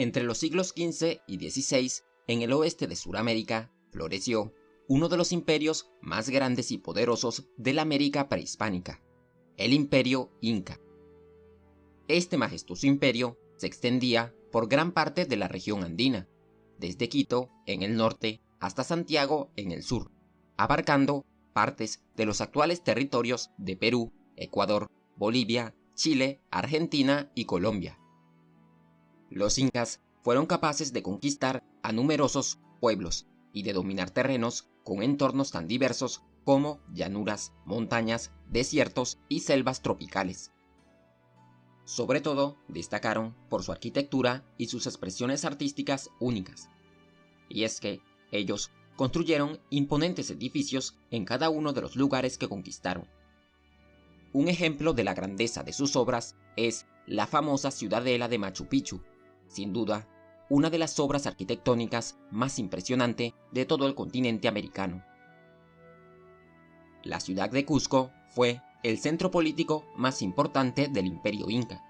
Entre los siglos XV y XVI, en el oeste de Sudamérica, floreció uno de los imperios más grandes y poderosos de la América prehispánica, el Imperio Inca. Este majestuoso imperio se extendía por gran parte de la región andina, desde Quito, en el norte, hasta Santiago, en el sur, abarcando partes de los actuales territorios de Perú, Ecuador, Bolivia, Chile, Argentina y Colombia. Los incas fueron capaces de conquistar a numerosos pueblos y de dominar terrenos con entornos tan diversos como llanuras, montañas, desiertos y selvas tropicales. Sobre todo, destacaron por su arquitectura y sus expresiones artísticas únicas. Y es que ellos construyeron imponentes edificios en cada uno de los lugares que conquistaron. Un ejemplo de la grandeza de sus obras es la famosa ciudadela de Machu Picchu, sin duda, una de las obras arquitectónicas más impresionantes de todo el continente americano. La ciudad de Cusco fue el centro político más importante del Imperio Inca.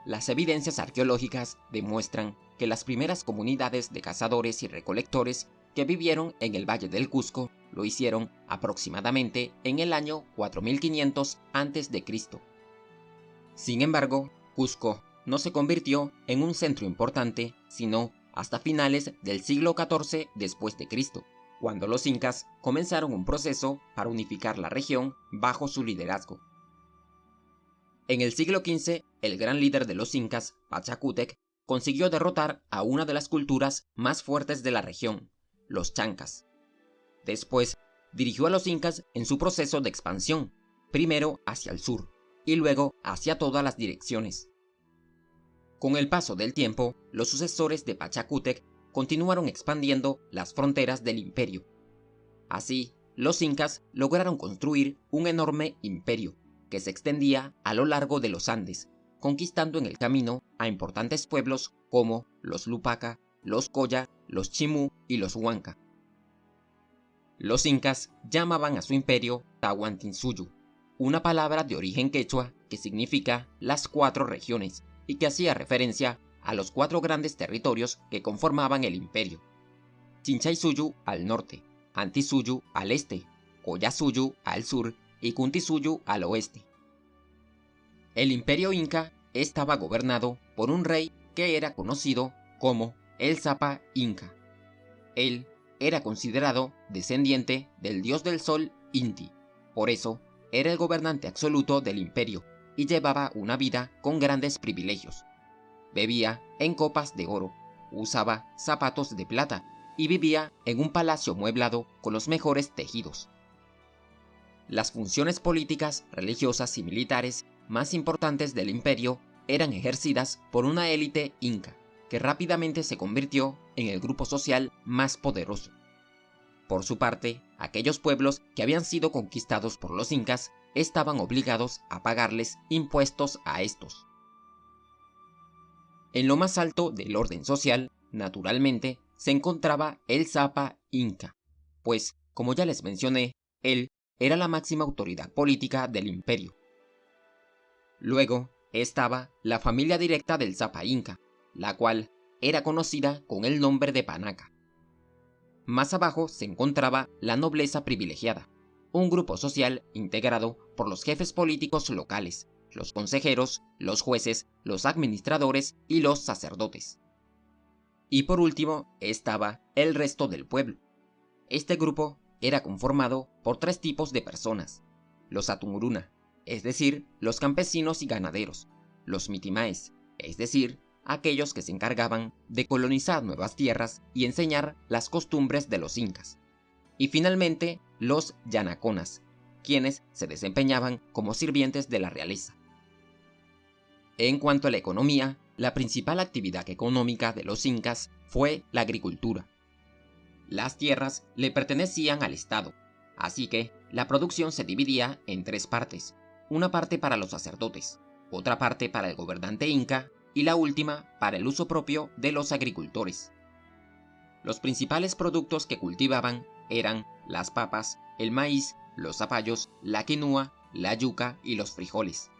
Las evidencias arqueológicas demuestran que las primeras comunidades de cazadores y recolectores que vivieron en el Valle del Cusco lo hicieron aproximadamente en el año 4500 a.C. Sin embargo, Cusco no se convirtió en un centro importante sino hasta finales del siglo XIV después de Cristo, cuando los incas comenzaron un proceso para unificar la región bajo su liderazgo. En el siglo XV, el gran líder de los incas, Pachacútec, consiguió derrotar a una de las culturas más fuertes de la región, los chancas. Después, dirigió a los incas en su proceso de expansión, primero hacia el sur y luego hacia todas las direcciones. Con el paso del tiempo, los sucesores de Pachacútec continuaron expandiendo las fronteras del imperio. Así, los incas lograron construir un enorme imperio que se extendía a lo largo de los Andes, conquistando en el camino a importantes pueblos como los Lupaca, los Coya, los Chimú y los Huanca. Los incas llamaban a su imperio Tahuantinsuyo, una palabra de origen quechua que significa las 4 regiones y que hacía referencia a los 4 grandes territorios que conformaban el imperio: Chinchaysuyu al norte, Antisuyu al este, Collasuyu al sur y Cuntisuyu al oeste. El imperio inca estaba gobernado por un rey que era conocido como el Zapa Inca. Él era considerado descendiente del dios del sol Inti, por eso era el gobernante absoluto del imperio y llevaba una vida con grandes privilegios. Bebía en copas de oro, usaba zapatos de plata y vivía en un palacio mueblado con los mejores tejidos. Las funciones políticas, religiosas y militares más importantes del imperio eran ejercidas por una élite inca, que rápidamente se convirtió en el grupo social más poderoso. Por su parte, aquellos pueblos que habían sido conquistados por los incas estaban obligados a pagarles impuestos a estos. En lo más alto del orden social, naturalmente, se encontraba el Zapa Inca, pues, como ya les mencioné, él era la máxima autoridad política del imperio. Luego estaba la familia directa del Zapa Inca, la cual era conocida con el nombre de Panaca. Más abajo se encontraba la nobleza privilegiada, un grupo social integrado por los jefes políticos locales, los consejeros, los jueces, los administradores y los sacerdotes. Y por último estaba el resto del pueblo. Este grupo era conformado por 3 tipos de personas: los Atunguruna, es decir, los campesinos y ganaderos; los Mitimaes, es decir, aquellos que se encargaban de colonizar nuevas tierras y enseñar las costumbres de los incas; y finalmente los Yanaconas, quienes se desempeñaban como sirvientes de la realeza. En cuanto a la economía, la principal actividad económica de los incas fue la agricultura. Las tierras le pertenecían al Estado, así que la producción se dividía en 3 partes: una parte para los sacerdotes, otra parte para el gobernante inca y la última para el uso propio de los agricultores. Los principales productos que cultivaban eran las papas, el maíz, los zapallos, la quinua, la yuca y los frijoles.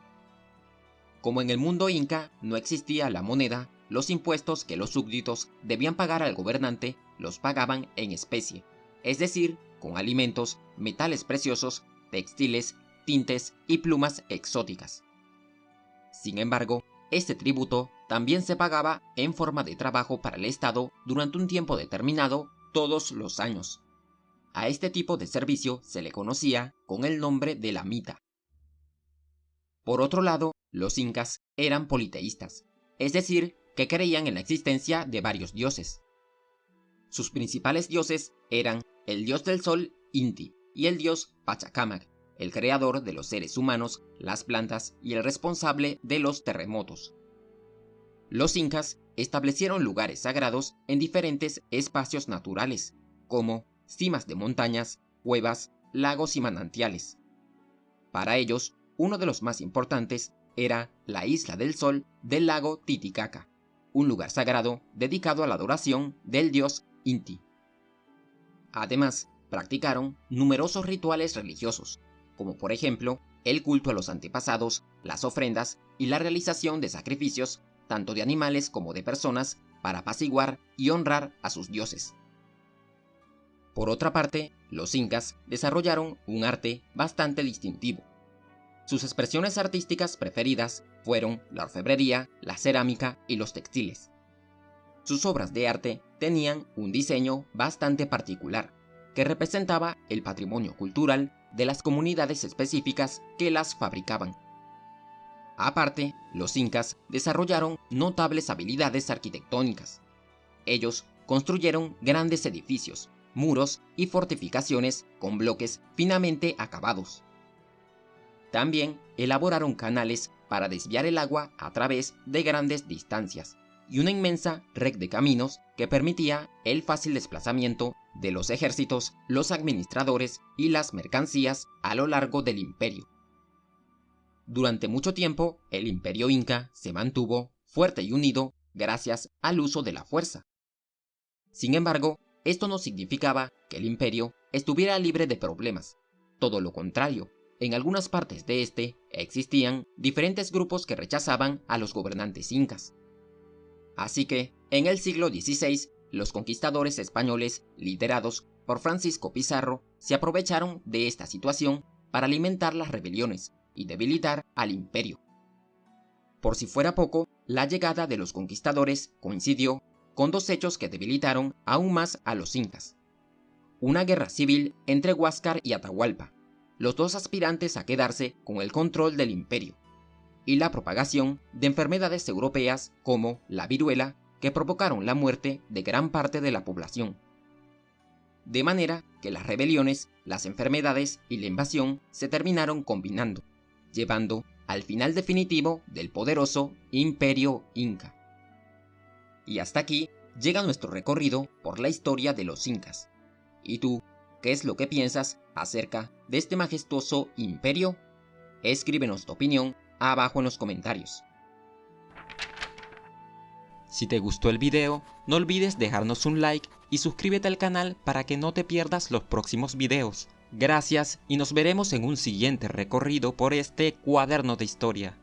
Como en el mundo inca no existía la moneda, los impuestos que los súbditos debían pagar al gobernante los pagaban en especie, es decir, con alimentos, metales preciosos, textiles, tintes y plumas exóticas. Sin embargo, este tributo también se pagaba en forma de trabajo para el Estado durante un tiempo determinado todos los años. A este tipo de servicio se le conocía con el nombre de la mita. Por otro lado, los incas eran politeístas, es decir, que creían en la existencia de varios dioses. Sus principales dioses eran el dios del sol, Inti, y el dios Pachacámac, el creador de los seres humanos, las plantas y el responsable de los terremotos. Los incas establecieron lugares sagrados en diferentes espacios naturales, como cimas de montañas, cuevas, lagos y manantiales. Para ellos, uno de los más importantes era la Isla del Sol del lago Titicaca, un lugar sagrado dedicado a la adoración del dios Inti. Además, practicaron numerosos rituales religiosos, como por ejemplo el culto a los antepasados, las ofrendas y la realización de sacrificios tanto de animales como de personas para apaciguar y honrar a sus dioses. Por otra parte, los incas desarrollaron un arte bastante distintivo. Sus expresiones artísticas preferidas fueron la orfebrería, la cerámica y los textiles. Sus obras de arte tenían un diseño bastante particular, que representaba el patrimonio cultural de las comunidades específicas que las fabricaban. Aparte, los incas desarrollaron notables habilidades arquitectónicas. Ellos construyeron grandes edificios, muros y fortificaciones con bloques finamente acabados. También elaboraron canales para desviar el agua a través de grandes distancias y una inmensa red de caminos que permitía el fácil desplazamiento de los ejércitos, los administradores y las mercancías a lo largo del imperio. Durante mucho tiempo, el imperio inca se mantuvo fuerte y unido gracias al uso de la fuerza. Sin embargo, esto no significaba que el imperio estuviera libre de problemas. Todo lo contrario, en algunas partes de este existían diferentes grupos que rechazaban a los gobernantes incas. Así que, en el siglo XVI, los conquistadores españoles, liderados por Francisco Pizarro, se aprovecharon de esta situación para alimentar las rebeliones y debilitar al imperio. Por si fuera poco, la llegada de los conquistadores coincidió con dos hechos que debilitaron aún más a los incas. Una guerra civil entre Huáscar y Atahualpa, los dos aspirantes a quedarse con el control del imperio, y la propagación de enfermedades europeas como la viruela, que provocaron la muerte de gran parte de la población. De manera que las rebeliones, las enfermedades y la invasión se terminaron combinando, llevando al final definitivo del poderoso Imperio Inca. Y hasta aquí llega nuestro recorrido por la historia de los incas. ¿Y tú, qué es lo que piensas acerca de este majestuoso imperio? Escríbenos tu opinión abajo en los comentarios. Si te gustó el video, no olvides dejarnos un like y suscríbete al canal para que no te pierdas los próximos videos. Gracias y nos veremos en un siguiente recorrido por este cuaderno de historia.